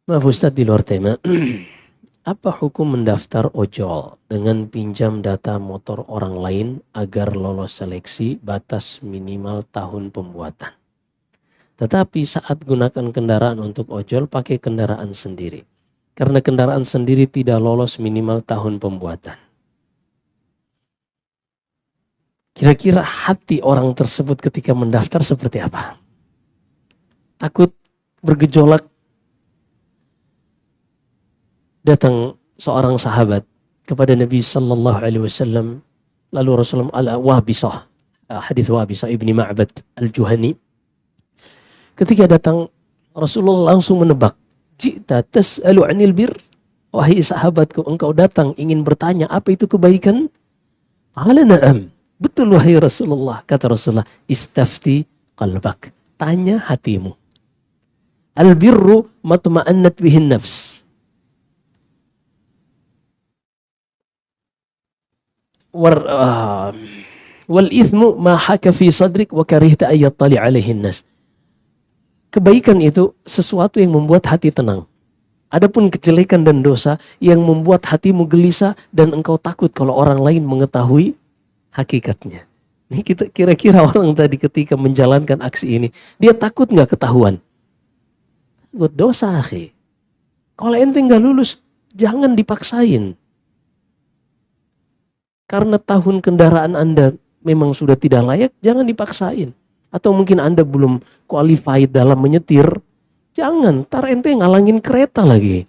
Maaf Ustadz di luar tema. Apa hukum mendaftar ojol dengan pinjam data motor orang lain agar lolos seleksi batas minimal tahun pembuatan? Tetapi saat gunakan kendaraan untuk ojol pakai kendaraan sendiri. Karena kendaraan sendiri tidak lolos minimal tahun pembuatan. Kira-kira hati orang tersebut ketika mendaftar seperti apa? Takut bergejolak. Datang seorang sahabat kepada Nabi Sallallahu Alaihi Wasallam, lalu Rasulullah al-Wabisah, hadis Wabisah ibni Ma'bad al-Juhani. Ketika datang, Rasulullah langsung menebak, "Jita tas'alu 'anil bir?" Wahai sahabatku, engkau datang ingin bertanya apa itu kebaikan? Qala na'am. Betul wahai Rasulullah. Kata Rasulullah, "Istafti qalbak." Tanya hatimu. Al-birru matma'annat bihin nafs. Wal ithmu ma haka fi sadrik wa karihta ay yattali alaihi nas. Kebaikan itu sesuatu yang membuat hati tenang. Adapun kejelekan dan dosa yang membuat hatimu gelisah dan engkau takut kalau orang lain mengetahui hakikatnya. Ini kita kira-kira orang tadi ketika menjalankan aksi ini, dia takut nggak ketahuan? Takut dosa, akhi. Kalau ente nggak lulus, jangan dipaksain. Karena tahun kendaraan Anda memang sudah tidak layak, jangan dipaksain. Atau mungkin Anda belum qualified dalam menyetir, jangan, tar ente ngalangin kereta lagi.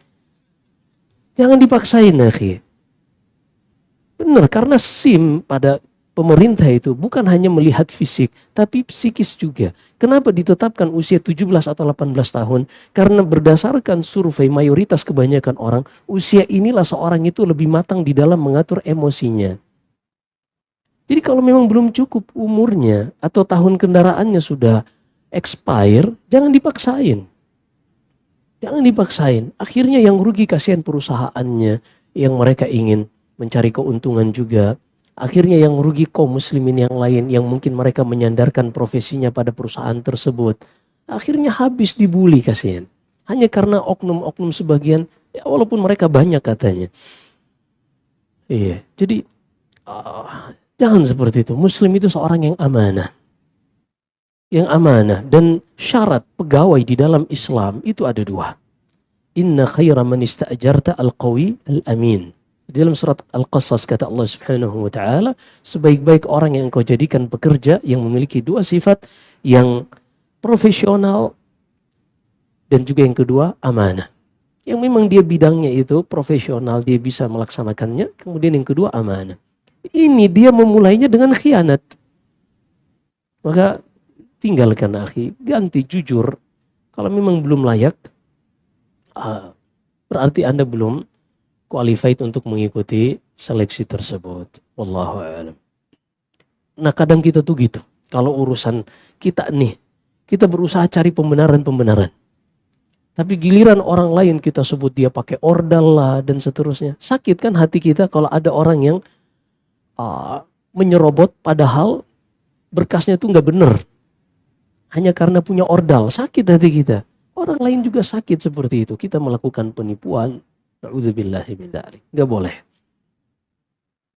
Jangan dipaksain, akhi. Benar, karena SIM pada pemerintah itu bukan hanya melihat fisik, tapi psikis juga. Kenapa ditetapkan usia 17 atau 18 tahun? Karena berdasarkan survei mayoritas kebanyakan orang, usia inilah seorang itu lebih matang di dalam mengatur emosinya. Jadi kalau memang belum cukup umurnya atau tahun kendaraannya sudah expire, jangan dipaksain. Jangan dipaksain. Akhirnya yang rugi kasihan perusahaannya, yang mereka ingin mencari keuntungan juga. Akhirnya yang rugi kaum muslimin yang lain, yang mungkin mereka menyandarkan profesinya pada perusahaan tersebut. Akhirnya habis dibully kasihan. Hanya karena oknum-oknum sebagian, ya walaupun mereka banyak katanya. Iya, jadi jangan seperti itu. Muslim itu seorang yang amanah. Yang amanah. Dan syarat pegawai di dalam Islam itu ada dua. Inna khaira man ista'jarta al-qawi al-amin. Di dalam surat Al-Qasas kata Allah Subhanahu wa taala, sebaik-baik orang yang engkau jadikan pekerja yang memiliki dua sifat, yang profesional dan juga yang kedua amanah. Yang memang dia bidangnya itu profesional, dia bisa melaksanakannya, kemudian yang kedua amanah. Ini dia memulainya dengan khianat. Maka tinggalkan akhi, ganti jujur. Kalau memang belum layak, berarti Anda belum qualified untuk mengikuti seleksi tersebut. Wallahu a'lam. Nah kadang kita tuh gitu. Kalau urusan kita nih, kita berusaha cari pembenaran-pembenaran. Tapi giliran orang lain kita sebut dia pakai ordal lah dan seterusnya. Sakit kan hati kita kalau ada orang yang menyerobot padahal berkasnya tuh nggak bener. Hanya karena punya ordal, sakit hati kita. Orang lain juga sakit seperti itu. Kita melakukan penipuan. Na'udzubillahi min dzalik. Nggak boleh.